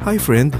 Hi friend,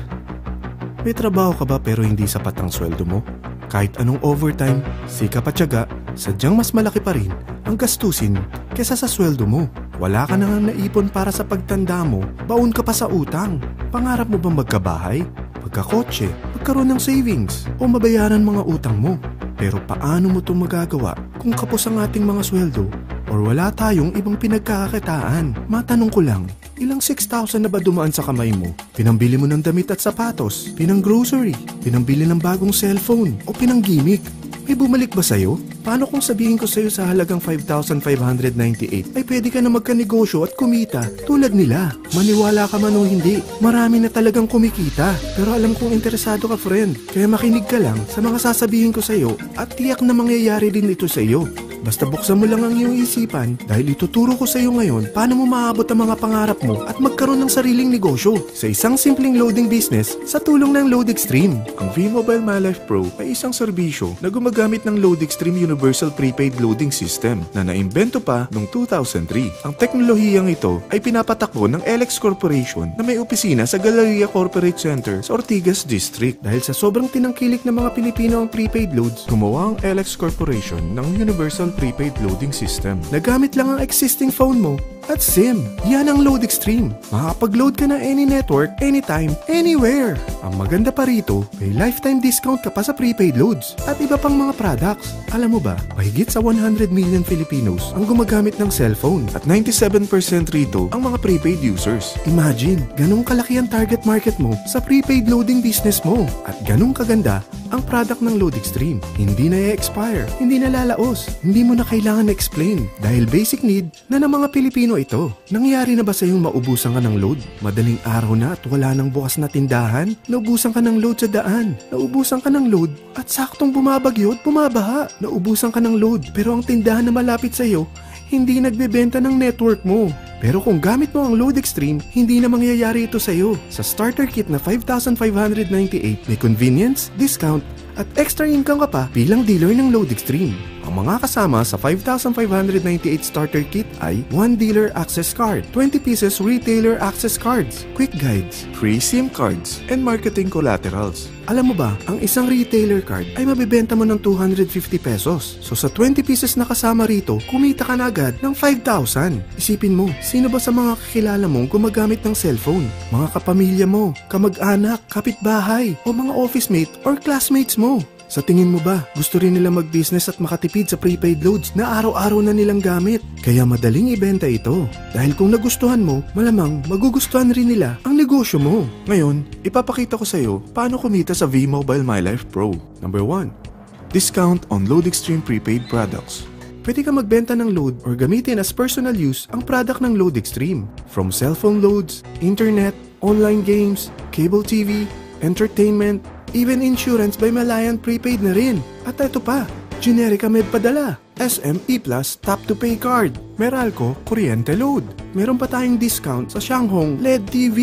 may trabaho ka ba pero hindi sapat ang sweldo mo? Kahit anong overtime, sikap at tiyaga, sadyang mas malaki pa rin ang gastusin kesa sa sweldo mo. Wala ka na nga naipon para sa pagtanda mo, baon ka pa sa utang. Pangarap mo bang magkabahay, magkakotse, magkaroon ng savings, o mabayaran mga utang mo? Pero paano mo itong magagawa kung kapos ang ating mga sweldo or wala tayong ibang pinagkakakitaan? Matanong ko lang, ilang 6,000 na ba dumaan sa kamay mo? Pinambili mo ng damit at sapatos, pinang grocery, pinambili ng bagong cellphone, o pinang gimmick? May bumalik ba sa'yo? Paano kung sabihin ko sa'yo sa halagang 5,598 ay pwede ka na magkanegosyo at kumita tulad nila? Maniwala ka man o hindi, marami na talagang kumikita. Pero alam kong interesado ka friend, kaya makinig ka lang sa mga sasabihin ko sa'yo at tiyak na mangyayari din ito sa'yo. Basta buksan mo lang ang iyong isipan dahil ituturo ko sa iyo ngayon paano mo maabot ang mga pangarap mo at magkaroon ng sariling negosyo sa isang simpleng loading business sa tulong ng LoadExtreme. Ang V-Mobile MyLife Pro ay isang serbisyo na gumagamit ng LoadExtreme Universal Prepaid Loading System na naimbento pa noong 2003. Ang teknolohiyang ito ay pinapatakbo ng LX Corporation na may opisina sa Galleria Corporate Center sa Ortigas District. Dahil sa sobrang tinangkilik ng mga Pilipino ang prepaid loads, gumawa ang LX Corporation ng Universal Prepaid Loading System. Nagamit lang ang existing phone mo at SIM. Yan ang LoadExtreme. Makakapag-load ka na any network, anytime, anywhere. Ang maganda pa rito, may lifetime discount ka pa sa prepaid loads at iba pang mga products. Alam mo ba, mahigit sa 100 million Filipinos ang gumagamit ng cellphone at 97% rito ang mga prepaid users. Imagine, ganong kalaki ang target market mo sa prepaid loading business mo at ganong kaganda ang product ng LoadExtreme. Hindi na i-expire, hindi na lalaos, hindi mo na kailangan na-explain dahil basic need na ng mga Pilipino ito. Nangyari na ba sa iyong maubusan ka ng load? Madaling araw na at wala nang bukas na tindahan? Naubusan ka ng load sa daan? Naubusan ka ng load at saktong bumabagyo at bumabaha? Naubusan ka ng load pero ang tindahan na malapit sa iyo hindi nagbebenta ng network mo. Pero kung gamit mo ang LoadExtreme, hindi na mangyayari ito sa iyo. Sa starter kit na 5,598, may convenience, discount, at extra income ka pa bilang dealer ng LoadExtreme. Ang mga kasama sa 5,598 starter kit ay 1 dealer access card, 20 pieces retailer access cards, quick guides, free SIM cards, and marketing collaterals. Alam mo ba, ang isang retailer card ay mabibenta mo ng 250 pesos. So sa 20 pieces na kasama rito, kumita ka na agad ng 5,000. Isipin mo, sino ba sa mga kakilala mong gumagamit ng cellphone? Mga kapamilya mo, kamag-anak, kapitbahay, o mga office mate or classmates mo? Sa tingin mo ba, gusto rin nila mag-business at makatipid sa prepaid loads na araw-araw na nilang gamit? Kaya madaling ibenta ito. Dahil kung nagustuhan mo, malamang magugustuhan rin nila ang negosyo mo. Ngayon, ipapakita ko sa iyo paano kumita sa V-Mobile MyLife Pro. Number 1. Discount on LoadExtreme prepaid products. Pwede ka magbenta ng load or gamitin as personal use ang product ng LoadExtreme. From cellphone loads, internet, online games, cable TV, entertainment, even insurance by Malayan Prepaid na rin. At ito pa, Generica Med Padala, SM E-Plus Tap to Pay Card, Meralco Kuryente Load. Meron pa tayong discount sa Shanghong LED TV.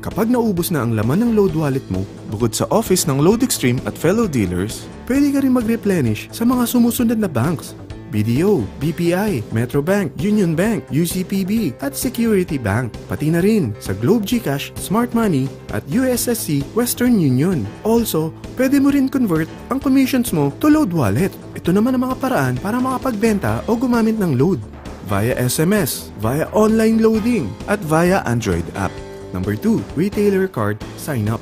Kapag naubos na ang laman ng load wallet mo, bukod sa office ng LoadExtreme at fellow dealers, pwede ka rin mag-replenish sa mga sumusunod na banks. BDO, BPI, Metrobank, Union Bank, UCPB at Security Bank. Pati na rin sa Globe GCash, Smart Money at USSC Western Union. Also, pwede mo rin convert ang commissions mo to load wallet. Ito naman ang mga paraan para makapagbenta o gumamit ng load. Via SMS, via online loading, at via Android app. Number 2, retailer card sign up.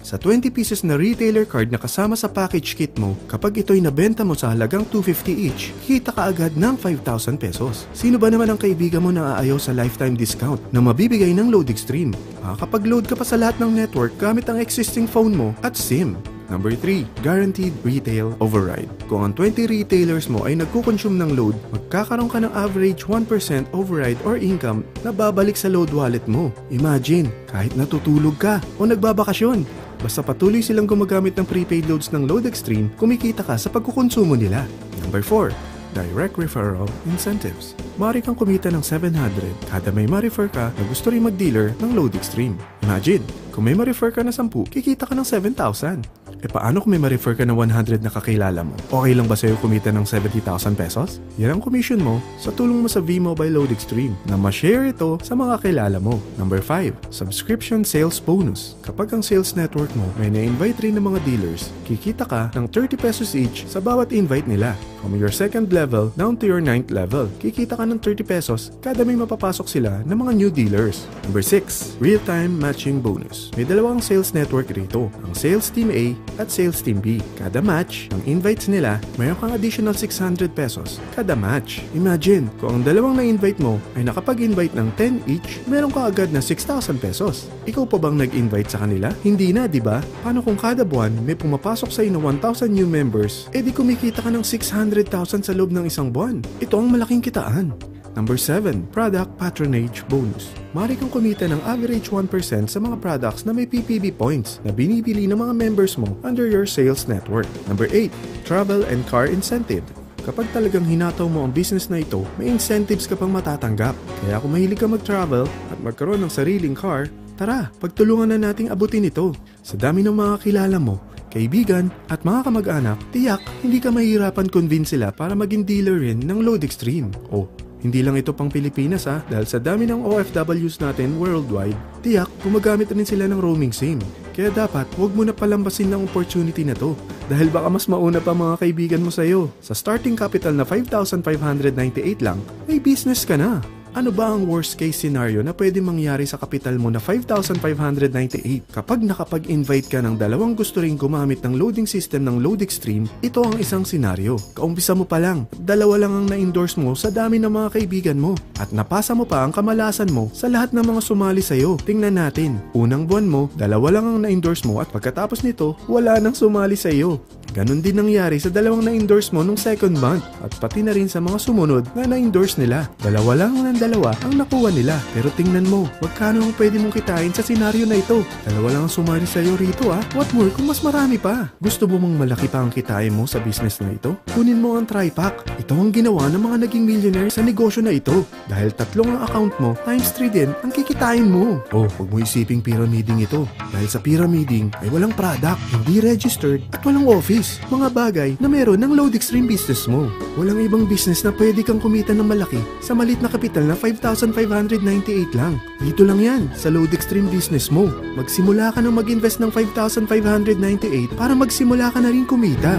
Sa 20 pieces na retailer card na kasama sa package kit mo, kapag ito'y nabenta mo sa halagang 250 each, kita ka agad ng 5,000 pesos. Sino ba naman ang kaibigan mo na aayaw sa lifetime discount na mabibigay ng LoadExtreme? Makakapag-load ka pa sa lahat ng network gamit ang existing phone mo at SIM. Number 3, guaranteed retail override. Kung ang 20 retailers mo ay nagkukonsume ng load, magkakaroon ka ng average 1% override or income na babalik sa load wallet mo. Imagine, kahit natutulog ka o nagbabakasyon, basta patuloy silang gumagamit ng prepaid loads ng LoadExtreme, kumikita ka sa pagkukonsumo nila. Number 4, direct referral incentives. Maaari kang kumita ng 700 kada may ma-refer ka na gusto rin mag-dealer ng LoadExtreme. Imagine, kung may ma-refer ka na 10, kikita ka ng 7,000. E paano kung may ma-refer ka ng 100 na kakilala mo? Okay lang ba sa'yo kumita ng 70,000 pesos? Yan ang commission mo sa tulong mo sa V-Mobile Load Extreme na ma-share ito sa mga kakilala mo. Number 5, subscription sales bonus. Kapag ang sales network mo may na-invite rin ng mga dealers, kikita ka ng 30 pesos each sa bawat invite nila. From your 2nd level down to your 9th level, kikita ka ng 30 pesos kada may mapapasok sila ng mga new dealers. Number 6, real-time matching bonus. May dalawang sales network rito, ang Sales Team A at Sales Team B. Kada match ng invites nila, mayroon kang additional 600 pesos kada match. Imagine, kung ang dalawang na-invite mo ay nakapag-invite ng 10 each, meron ka agad na 6,000 pesos. Ikaw pa bang nag-invite sa kanila? Hindi na, di ba? Paano kung kada buwan may pumapasok sa iyo na 1,000 new members, edi kumikita ka ng 600,000 sa loob ng isang buwan? Ito ang malaking kitaan. Number 7, product patronage bonus. Maaari kang kumita ng average 1% sa mga products na may PPB points na binibili ng mga members mo under your sales network. Number 8, travel and car incentive. Kapag talagang hinataw mo ang business na ito, may incentives ka pang matatanggap. Kaya kung mahilig ka mag-travel at magkaroon ng sariling car, tara, pagtulungan na nating abutin ito. Sa dami ng mga kilala mo, kaibigan at mga kamag-anak, tiyak hindi ka mahirapan convince sila para maging dealer rin ng Load Extreme. Oh, hindi lang ito pang Pilipinas dahil sa dami ng OFWs natin worldwide, tiyak gumagamit rin sila ng roaming SIM. Kaya dapat huwag mo na palambasin ng opportunity na to dahil baka mas mauna pa mga kaibigan mo sa'yo. Sa starting capital na 5,598 lang, may business ka na. Ano ba ang worst case scenario na pwede mangyari sa kapital mo na 5,598? Kapag nakapag-invite ka ng dalawang gusto ring gumamit ng loading system ng Load Extreme, ito ang isang senaryo. Kaumpisa mo pa lang, dalawa lang ang na-endorse mo sa dami ng mga kaibigan mo at napasa mo pa ang kamalasan mo sa lahat ng mga sumali sa'yo. Tingnan natin, unang buwan mo, dalawa lang ang na-endorse mo at pagkatapos nito, wala nang sumali sa'yo. Ganon din nangyari sa dalawang na-endorse mo nung 2nd month at pati na rin sa mga sumunod na na-endorse nila. Dalawa lang ng dalawa ang nakuha nila. Pero tingnan mo, magkano ang pwede mong kitain sa senaryo na ito? Dalawa lang ang sumali sa'yo rito What more kung mas marami pa? Gusto mo mang malaki pa ang kitain mo sa business na ito? Kunin mo ang TriPack. Ito ang ginawa ng mga naging millionaire sa negosyo na ito. Dahil 3 ang account mo, times 3 din ang kikitain mo. Oh, huwag mo isiping pyramiding ito. Dahil sa pyramiding ay walang product, hindi registered at walang office. Mga bagay na meron ng Load Extreme business mo. Walang ibang business na pwede kang kumita ng malaki sa malit na kapital na 5,598 lang. Dito lang yan sa Load Extreme business mo. Magsimula ka ng mag-invest ng 5,598 para magsimula ka na rin kumita.